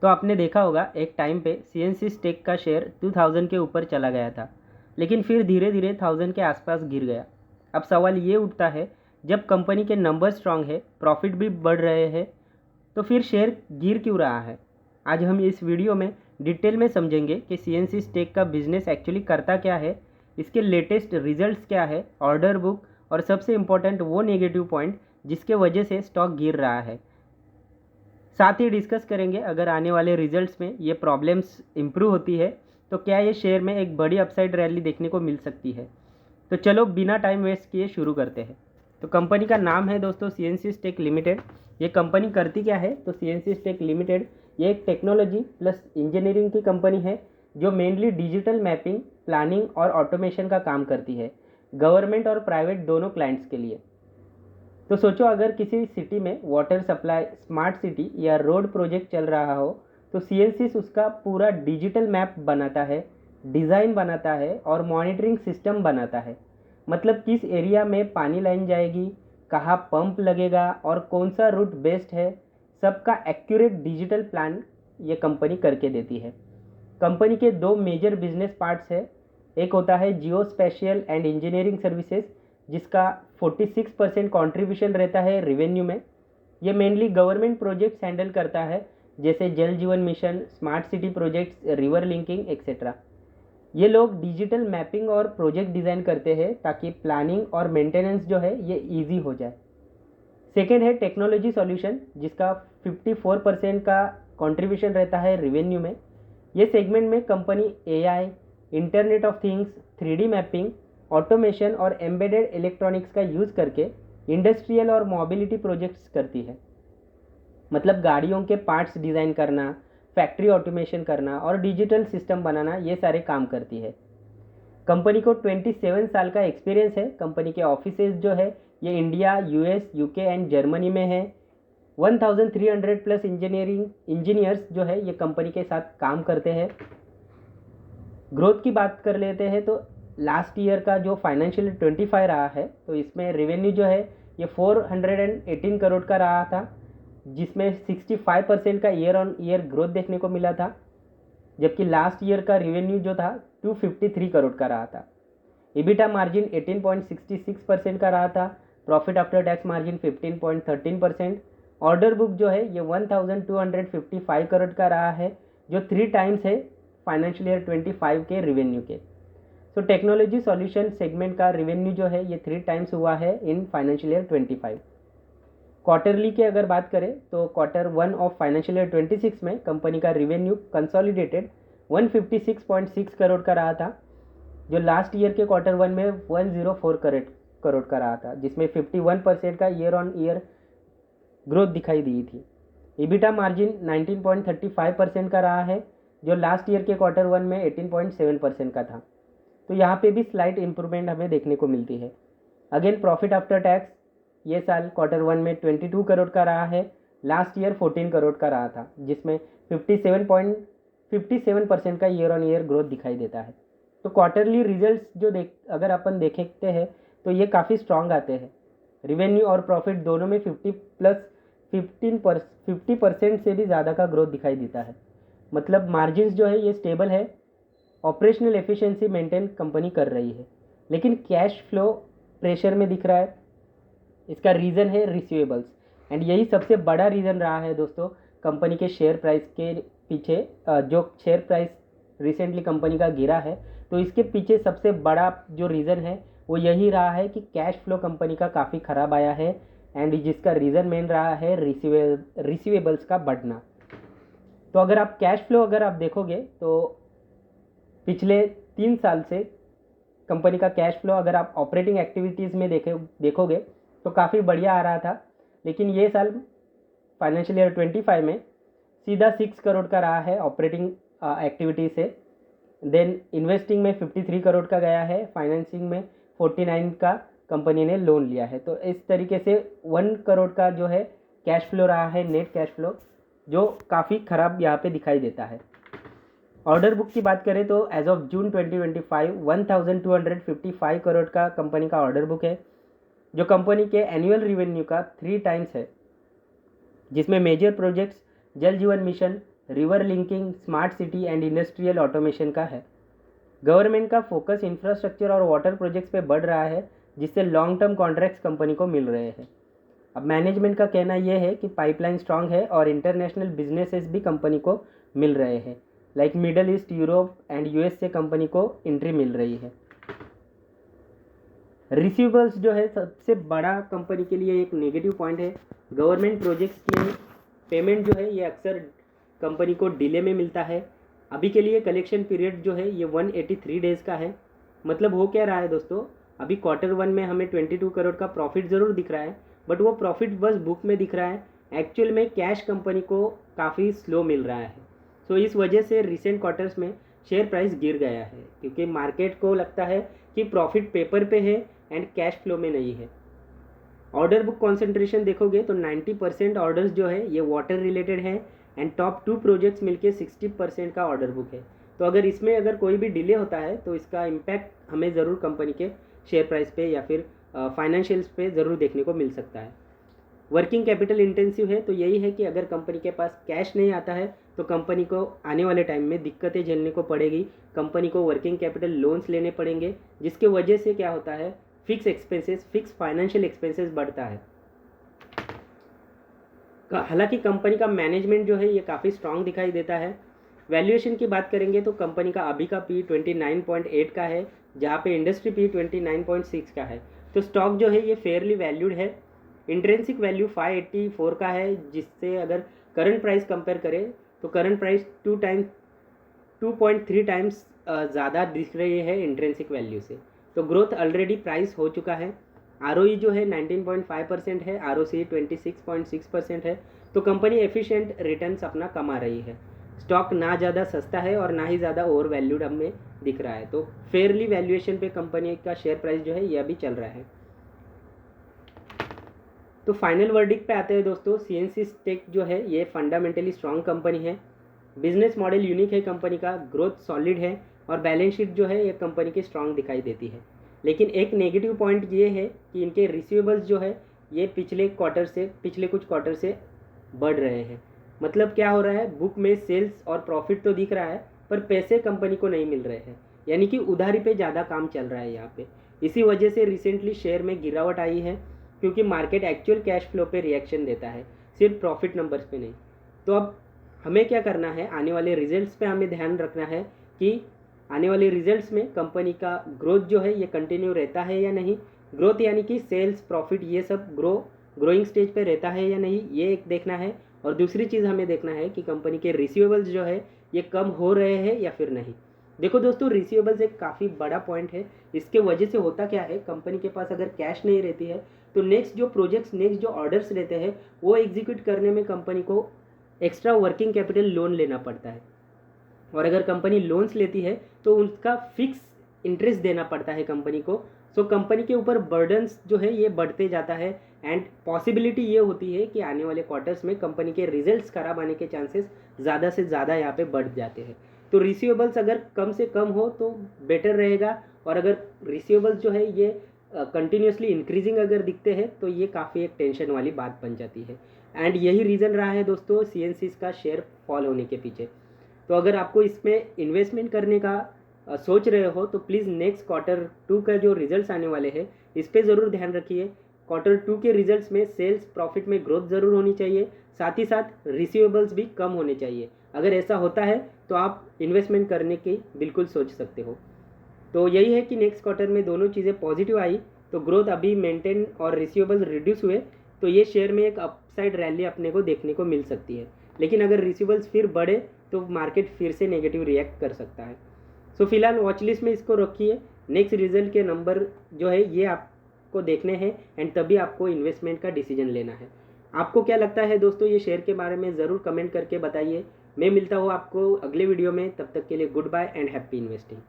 तो आपने देखा होगा एक टाइम पे सीएनसी टेक का शेयर 2000 के ऊपर चला गया था, लेकिन फिर धीरे धीरे 1000 के आसपास गिर गया। अब सवाल ये उठता है, जब कंपनी के नंबर स्ट्रांग है, प्रॉफिट भी बढ़ रहे हैं, तो फिर शेयर गिर क्यों रहा है? आज हम इस वीडियो में डिटेल में समझेंगे कि सीएनसी टेक का बिजनेस एक्चुअली करता क्या है, इसके लेटेस्ट रिजल्ट्स क्या है, ऑर्डर बुक और सबसे इम्पोर्टेंट वो नेगेटिव पॉइंट जिसके वजह से स्टॉक गिर रहा है। साथ ही डिस्कस करेंगे अगर आने वाले रिजल्ट्स में ये प्रॉब्लम्स इम्प्रूव होती है तो क्या ये शेयर में एक बड़ी अपसाइड रैली देखने को मिल सकती है। तो चलो बिना टाइम वेस्ट किए शुरू करते हैं। तो कंपनी का नाम है दोस्तों सीएनसी टेक लिमिटेड। ये कंपनी करती क्या है? तो सीएनसी टेक लिमिटेड ये एक टेक्नोलॉजी प्लस इंजीनियरिंग की कंपनी है जो मेनली डिजिटल मैपिंग, प्लानिंग और ऑटोमेशन का काम करती है, गवर्नमेंट और प्राइवेट दोनों क्लाइंट्स के लिए। तो सोचो अगर किसी सिटी में वाटर सप्लाई, स्मार्ट सिटी या रोड प्रोजेक्ट चल रहा हो तो सीएनसी उसका पूरा डिजिटल मैप बनाता है, डिज़ाइन बनाता है और मॉनिटरिंग सिस्टम बनाता है। मतलब किस एरिया में पानी लाइन जाएगी, कहाँ पंप लगेगा और कौन सा रूट बेस्ट है, सबका एक्यूरेट डिजिटल प्लान ये कंपनी करके देती है। कंपनी के दो मेजर बिजनेस पार्ट्स है। एक होता है जियो स्पेशियल एंड इंजीनियरिंग सर्विसेज, जिसका 46% कॉन्ट्रीब्यूशन रहता है रेवेन्यू में। ये मेनली गवर्नमेंट प्रोजेक्ट्स हैंडल करता है, जैसे जल जीवन mission, smart city projects, river linking etcetera. ये लोग डिजिटल मैपिंग और प्रोजेक्ट डिज़ाइन करते हैं ताकि प्लानिंग और मेंटेनेंस जो है ये ईजी हो जाए। सेकेंड है टेक्नोलॉजी सॉल्यूशन, जिसका 54% का कंट्रीब्यूशन रहता है रेवेन्यू में। ये सेगमेंट में company AI, internet of things, 3D mapping, automation और एम्बेडेड इलेक्ट्रॉनिक्स का यूज़ करके इंडस्ट्रियल और मोबिलिटी प्रोजेक्ट्स करती है। मतलब गाड़ियों के पार्ट्स डिज़ाइन करना, फैक्ट्री ऑटोमेशन करना और डिजिटल सिस्टम बनाना, ये सारे काम करती है। कंपनी को 27 साल का एक्सपीरियंस है। कंपनी के ऑफिसेज जो है ये India, US, UK and Germany में है। 1300 प्लस इंजीनियर्स जो है ये कंपनी के साथ काम करते हैं। ग्रोथ की बात कर लेते हैं तो लास्ट ईयर का जो फाइनेंशियल 25 रहा है, तो इसमें रेवेन्यू जो है ये 418 करोड़ का रहा था, जिसमें 65% का ईयर ऑन ईयर ग्रोथ देखने को मिला था। जबकि लास्ट ईयर का रेवेन्यू जो था 253 करोड़ का रहा था। इबिटा मार्जिन 18.66% का रहा था। Profit after tax margin 15.13%। Order book जो है ये 1255 करोड़ का रहा है, जो 3 टाइम्स है फाइनेंशियल ईयर 25 के रेवेन्यू के। तो टेक्नोलॉजी सॉल्यूशन सेगमेंट का रेवेन्यू जो है ये 3 टाइम्स हुआ है इन फाइनेंशियल ईयर 25। क्वार्टरली की अगर बात करें तो Q1 ऑफ फाइनेंशियल ईयर 26 में कंपनी का रेवेन्यू कंसोलिडेटेड 156.6 करोड़ का रहा था, जो लास्ट ईयर के Q1 में 104 करोड़ का रहा था, जिसमें 51% का ईयर ऑन ईयर ग्रोथ दिखाई दी थी। इबिटा मार्जिन 19.35% का रहा है, जो लास्ट ईयर के Q1 में 18.7% का था। तो यहाँ पे भी स्लाइट इम्प्रूवमेंट हमें देखने को मिलती है। अगेन प्रॉफिट आफ्टर टैक्स ये साल Q1 में 22 करोड़ का रहा है, लास्ट ईयर 14 करोड़ का रहा था, जिसमें 57% का ईयर ऑन ईयर ग्रोथ दिखाई देता है। तो क्वार्टरली रिजल्ट्स जो अगर अपन देखते हैं तो ये काफ़ी स्ट्रांग आते हैं। रिवेन्यू और प्रॉफिट दोनों में 50% से भी ज़्यादा का ग्रोथ दिखाई देता है। मतलब मार्जिन्स जो है ये स्टेबल है, ऑपरेशनल एफिशिएंसी मेंटेन कंपनी कर रही है, लेकिन कैश फ्लो प्रेशर में दिख रहा है। इसका रीज़न है रिसीवेबल्स, एंड यही सबसे बड़ा रीज़न रहा है दोस्तों कंपनी के शेयर प्राइस के पीछे। जो शेयर प्राइस रिसेंटली कंपनी का गिरा है, तो इसके पीछे सबसे बड़ा जो रीज़न है वो यही रहा है कि कैश फ्लो कंपनी का काफ़ी ख़राब आया है, एंड जिसका रीज़न मेन रहा है रिसीवेबल्स का बढ़ना। तो अगर आप कैश फ्लो अगर आप देखोगे तो पिछले 3 साल से कंपनी का कैश फ्लो अगर आप ऑपरेटिंग एक्टिविटीज़ में देखोगे तो काफ़ी बढ़िया आ रहा था, लेकिन ये साल फाइनेंशियल ईयर 25 में सीधा 6 करोड़ का रहा है ऑपरेटिंग एक्टिविटी से। देन इन्वेस्टिंग में 53 करोड़ का गया है, फाइनेंसिंग में 49 का कंपनी ने लोन लिया है। तो इस तरीके से 1 करोड़ का जो है कैश फ्लो रहा है, नेट कैश फ्लो, जो काफ़ी ख़राब यहाँ पे दिखाई देता है। ऑर्डर बुक की बात करें तो एज ऑफ जून 2025 1255 करोड़ का कंपनी का ऑर्डर बुक है, जो कंपनी के एनुअल रिवेन्यू का 3 टाइम्स है, जिसमें मेजर प्रोजेक्ट्स जल जीवन mission, river linking, smart city and industrial automation का है। गवर्नमेंट का फोकस इंफ्रास्ट्रक्चर और वाटर प्रोजेक्ट्स पे बढ़ रहा है, जिससे लॉन्ग टर्म कॉन्ट्रैक्ट्स कंपनी को मिल रहे हैं। अब मैनेजमेंट का कहना यह है कि पाइपलाइन स्ट्रांग है और इंटरनेशनल बिजनेसेस भी कंपनी को मिल रहे हैं, like middle east, Europe and US से कंपनी को एंट्री मिल रही है। रिसीवेबल्स जो है सबसे बड़ा कंपनी के लिए एक नेगेटिव पॉइंट है। गवर्नमेंट प्रोजेक्ट्स के पेमेंट जो है ये अक्सर कंपनी को डिले में मिलता है। अभी के लिए कलेक्शन पीरियड जो है ये 183 डेज़ का है। मतलब हो क्या रहा है दोस्तों, अभी Q1 में हमें 22 करोड़ का प्रॉफिट ज़रूर दिख रहा है, बट वो प्रॉफिट बस बुक में दिख रहा है। एक्चुअल में कैश कंपनी को काफ़ी स्लो मिल रहा है। सो इस वजह से रिसेंट क्वार्टर्स में शेयर प्राइस गिर गया है, क्योंकि मार्केट को लगता है कि प्रॉफिट पेपर पे है एंड कैश फ्लो में नहीं है। ऑर्डर बुक कॉन्सेंट्रेशन देखोगे तो 90% ऑर्डर्स जो है ये वाटर रिलेटेड है एंड टॉप 2 प्रोजेक्ट्स मिलके 60% का ऑर्डर बुक है। तो अगर इसमें अगर कोई भी डिले होता है तो इसका इम्पैक्ट हमें ज़रूर कंपनी के शेयर प्राइस पे या फिर फाइनेंशियल्स पे ज़रूर देखने को मिल सकता है। वर्किंग कैपिटल इंटेंसिव है, तो यही है कि अगर कंपनी के पास कैश नहीं आता है तो कंपनी को आने वाले टाइम में दिक्कतें झेलने को पड़ेगी। कंपनी को वर्किंग कैपिटल लोन्स लेने पड़ेंगे, जिसके वजह से क्या होता है, fix expenses, fix financial expenses बढ़ता है। हालांकि कंपनी का मैनेजमेंट जो है ये काफ़ी स्ट्रांग दिखाई देता है। वैल्यूएशन की बात करेंगे तो कंपनी का अभी का पी 29.8 का है, जहाँ पे इंडस्ट्री पी 29.6 का है। तो स्टॉक जो है ये फेयरली वैल्यूड है। इंट्रेंसिक वैल्यू 584 का है, जिससे अगर करंट प्राइस कंपेयर करें तो करंट प्राइस 2.3 टाइम्स ज़्यादा दिख रही है इंट्रेंसिक वैल्यू से। तो ग्रोथ ऑलरेडी प्राइस हो चुका है। ROE जो है 19.5% है, ROCE 26.6% है। तो कंपनी एफिशिएंट रिटर्न्स अपना कमा रही है। स्टॉक ना ज़्यादा सस्ता है और ना ही ज़्यादा ओवर वैल्यूड हमें दिख रहा है। तो फेयरली वैल्यूएशन पे कंपनी का शेयर प्राइस जो है यह भी चल रहा है। तो फाइनल वर्डिक्ट पे आते हैं दोस्तों। CNC टेक जो है ये फंडामेंटली स्ट्रांग कंपनी है। बिजनेस मॉडल यूनिक है कंपनी का, ग्रोथ सॉलिड है और बैलेंस शीट जो है ये कंपनी की स्ट्रांग दिखाई देती है। लेकिन एक नेगेटिव पॉइंट ये है कि इनके रिसीवेबल्स जो है ये पिछले कुछ क्वार्टर से बढ़ रहे हैं। मतलब क्या हो रहा है, बुक में सेल्स और प्रॉफिट तो दिख रहा है पर पैसे कंपनी को नहीं मिल रहे हैं, यानी कि उधारी पे ज़्यादा काम चल रहा है यहाँ पे। इसी वजह से रिसेंटली शेयर में गिरावट आई है, क्योंकि मार्केट एक्चुअल कैश फ्लो पे रिएक्शन देता है, सिर्फ प्रॉफिट नंबर्स पे नहीं। तो अब हमें क्या करना है, आने वाले रिजल्ट्स पे हमें ध्यान रखना है कि आने वाले रिजल्ट्स में कंपनी का ग्रोथ जो है ये कंटिन्यू रहता है या नहीं। ग्रोथ यानी कि सेल्स, प्रॉफिट, ये सब ग्रोइंग स्टेज पे रहता है या नहीं, ये एक देखना है। और दूसरी चीज़ हमें देखना है कि कंपनी के रिसीवेबल्स जो है ये कम हो रहे हैं या फिर नहीं। देखो दोस्तों, रिसीवेबल्स एक काफ़ी बड़ा पॉइंट है। इसके वजह से होता क्या है, कंपनी के पास अगर कैश नहीं रहती है तो नेक्स्ट जो ऑर्डर्स रहते हैं वो एग्जीक्यूट करने में कंपनी को एक्स्ट्रा वर्किंग कैपिटल लोन लेना पड़ता है। और अगर कंपनी लोन्स लेती है तो उसका फिक्स इंटरेस्ट देना पड़ता है कंपनी को। सो कंपनी के ऊपर बर्डन्स जो है ये बढ़ते जाता है एंड पॉसिबिलिटी ये होती है कि आने वाले क्वार्टर्स में कंपनी के रिजल्ट्स खराब आने के चांसेस ज़्यादा से ज़्यादा यहाँ पे बढ़ जाते हैं। तो रिसीवेबल्स अगर कम से कम हो तो बेटर रहेगा, और अगर रिसीवेबल्स जो है ये कंटिन्यूसली इंक्रीजिंग अगर दिखते हैं तो ये काफ़ी एक टेंशन वाली बात बन जाती है। एंड यही रीज़न रहा है दोस्तों CNCs का शेयर फॉल होने के पीछे। तो अगर आपको इसमें इन्वेस्टमेंट करने का सोच रहे हो तो प्लीज़ नेक्स्ट Q2 का जो रिजल्ट्स आने वाले हैं इस पर ज़रूर ध्यान रखिए। Q2 के रिजल्ट्स में सेल्स, प्रॉफिट में ग्रोथ ज़रूर होनी चाहिए, साथ ही साथ रिसीवेबल्स भी कम होने चाहिए। अगर ऐसा होता है तो आप इन्वेस्टमेंट करने की बिल्कुल सोच सकते हो। तो यही है कि नेक्स्ट क्वार्टर में दोनों चीज़ें पॉजिटिव आई तो ग्रोथ अभी मेंटेन और रिसीवेबल्स रिड्यूस हुए तो ये शेयर में एक अपसाइड रैली अपने को देखने को मिल सकती है। लेकिन अगर रिसीवेबल्स फिर बढ़े तो मार्केट फिर से नेगेटिव रिएक्ट कर सकता है। सो फिलहाल वॉच लिस्ट में इसको रखिए। नेक्स्ट रिजल्ट के नंबर जो है ये आपको देखने हैं एंड तभी आपको इन्वेस्टमेंट का डिसीजन लेना है। आपको क्या लगता है दोस्तों ये शेयर के बारे में ज़रूर कमेंट करके बताइए। मैं मिलता हूँ आपको अगले वीडियो में, तब तक के लिए goodbye and happy investing.